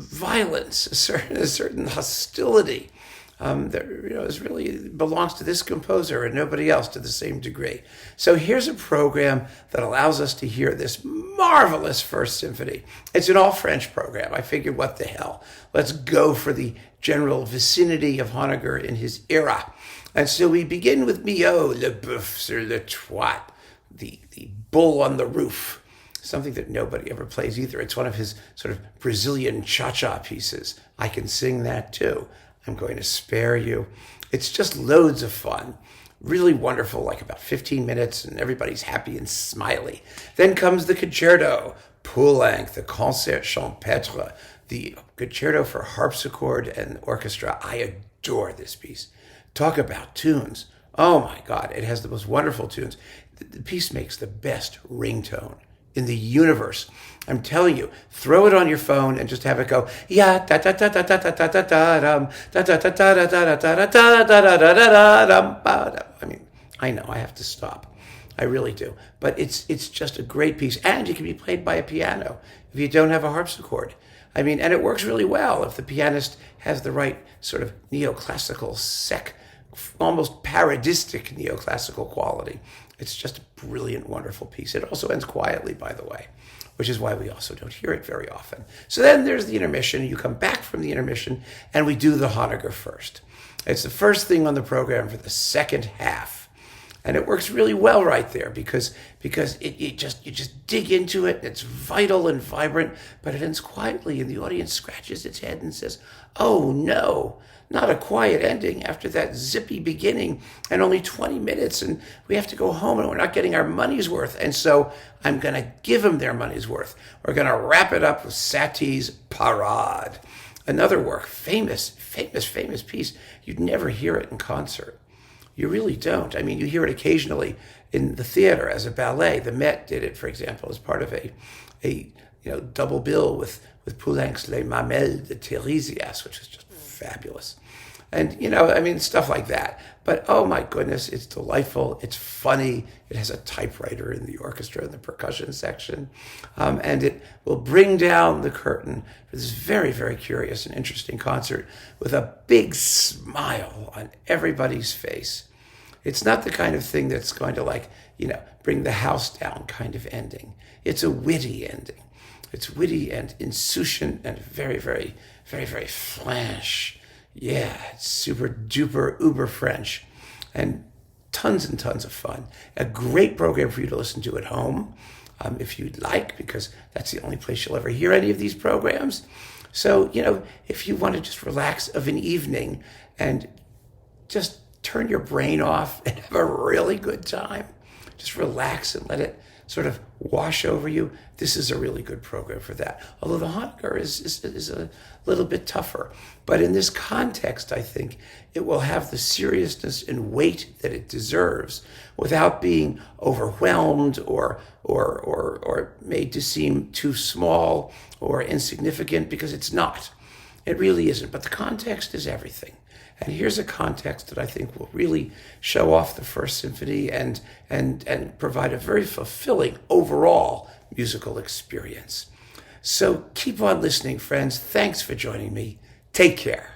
violence, a certain hostility that is really belongs to this composer and nobody else to the same degree. So here's a program that allows us to hear this marvelous First Symphony. It's an all-French program. I figured, what the hell? Let's go for the general vicinity of Honegger in his era. And so we begin with Milhaud, le Boeuf sur le toit, the bull on the roof, something that nobody ever plays either. It's one of his sort of Brazilian cha-cha pieces. I can sing that too. I'm going to spare you. It's just loads of fun. Really wonderful, like about 15 minutes, and everybody's happy and smiley. Then comes the concerto, Poulenc, the concert Champetre, the concerto for harpsichord and orchestra. I adore this piece. Talk about tunes. Oh my God, it has the most wonderful tunes. The piece makes the best ringtone in the universe. I'm telling you, throw it on your phone and just have it go, yeah, da da da da da da da da da dum, da da da da da da da da da da da da dum. I mean, I know I have to stop. I really do. But it's just a great piece. And it can be played by a piano if you don't have a harpsichord. I mean, and it works really well if the pianist has the right sort of neoclassical, almost parodistic neoclassical quality. It's just a brilliant, wonderful piece. It also ends quietly, by the way, which is why we also don't hear it very often. So then there's the intermission. You come back from the intermission, and we do the Honegger first. It's the first thing on the program for the second half. And it works really well right there because you just dig into it. It's vital and vibrant, but it ends quietly, and the audience scratches its head and says, "Oh no, not a quiet ending after that zippy beginning and only 20 minutes, and we have to go home and we're not getting our money's worth." And so I'm going to give them their money's worth. We're going to wrap it up with Satie's Parade, another work, famous piece. You'd never hear it in concert. You really don't. I mean, you hear it occasionally in the theater as a ballet. The Met did it, for example, as part of a double bill with Poulenc's Les Mamelles de Tiresias, which was just fabulous. And, stuff like that. But, oh my goodness, it's delightful. It's funny. It has a typewriter in the orchestra in the percussion section. And it will bring down the curtain for this very, very curious and interesting concert with a big smile on everybody's face. It's not the kind of thing that's going to bring the house down kind of ending. It's a witty ending. It's witty and insouciant and very, very, very, very French. Yeah, it's super duper uber French and tons of fun. A great program for you to listen to at home if you'd like, because that's the only place you'll ever hear any of these programs. So, if you want to just relax of an evening and just turn your brain off and have a really good time, just relax and let it sort of wash over you, this is a really good program for that. Although the Honegger is a little bit tougher. But in this context, I think it will have the seriousness and weight that it deserves without being overwhelmed or made to seem too small or insignificant, because it's not. It really isn't. But the context is everything. And here's a context that I think will really show off the First Symphony and provide a very fulfilling overall musical experience. So keep on listening, friends. Thanks for joining me. Take care.